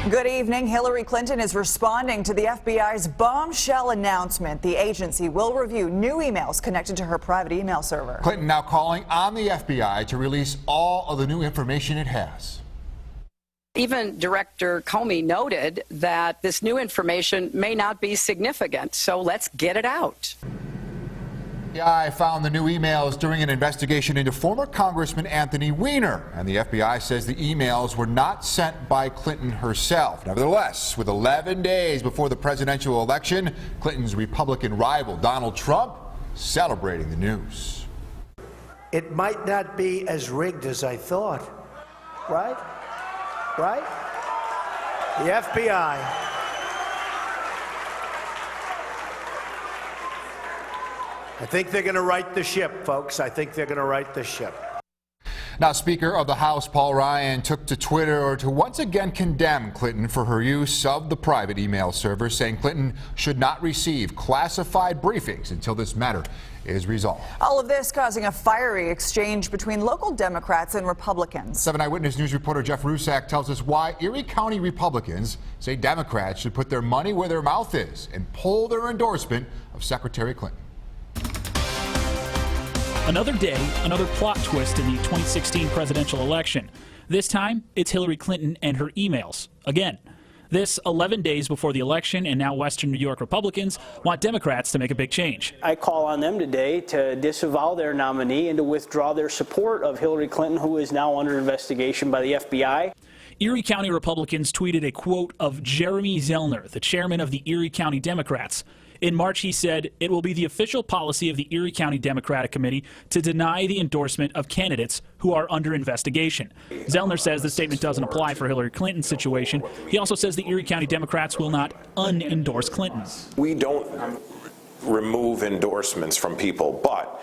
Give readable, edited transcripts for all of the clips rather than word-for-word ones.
Good evening. Hillary Clinton is responding to the FBI's bombshell announcement. The agency will review new emails connected to her private email server. Clinton now calling on the FBI to release all of the new information it has. Even Director Comey noted that this new information may not be significant, so let's get it out. The FBI found the new emails during an investigation into former Congressman Anthony Weiner, and the FBI says the emails were not sent by Clinton herself. Nevertheless, with 11 days before the presidential election, Clinton's Republican rival Donald Trump celebrating the news. It might not be as rigged as I thought, right? Right? The FBI. I think they're going to right the ship, folks. I think they're going to right the ship. Now, Speaker of the House Paul Ryan took to Twitter to once again condemn Clinton for her use of the private email server, saying Clinton should not receive classified briefings until this matter is resolved. All of this causing a fiery exchange between local Democrats and Republicans. 7 Eyewitness News reporter Jeff Rusak tells us why Erie County Republicans say Democrats should put their money where their mouth is and pull their endorsement of Secretary Clinton. Another day, another plot twist in the 2016 presidential election. This time, it's Hillary Clinton and her emails. Again, this 11 days before the election, and now Western New York Republicans want Democrats to make a big change. I call on them today to disavow their nominee and to withdraw their support of Hillary Clinton, who is now under investigation by the FBI. Erie County Republicans tweeted a quote of Jeremy Zellner, the chairman of the Erie County Democrats. In March, he said, it will be the official policy of the Erie County Democratic Committee to deny the endorsement of candidates who are under investigation. Zellner says the statement doesn't apply for Hillary Clinton's situation. He also says the Erie County Democrats will not un-endorse Clinton. We don't remove endorsements from people, but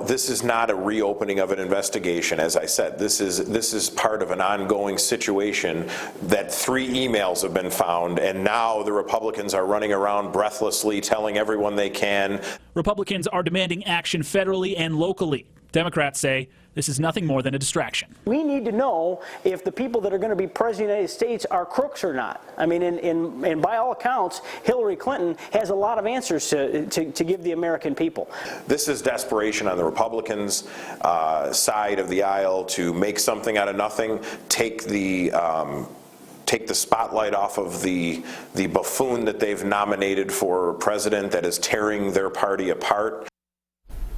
this is not a reopening of an investigation. As I said, this is part of an ongoing situation that 3 emails have been found, and now the Republicans are running around breathlessly telling everyone they can. Republicans are demanding action federally and locally. Democrats say this is nothing more than a distraction. We need to know if the people that are going to be president of the United States are crooks or not. I mean, and by all accounts, Hillary Clinton has a lot of answers to give the American people. This is desperation on the Republicans' side of the aisle to make something out of nothing, take the spotlight off of the buffoon that they've nominated for president that is tearing their party apart.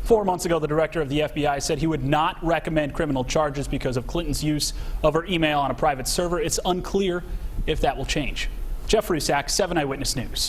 4 months ago, the director of the FBI said he would not recommend criminal charges because of Clinton's use of her email on a private server. It's unclear if that will change. Jeff Rusak, 7 Eyewitness News.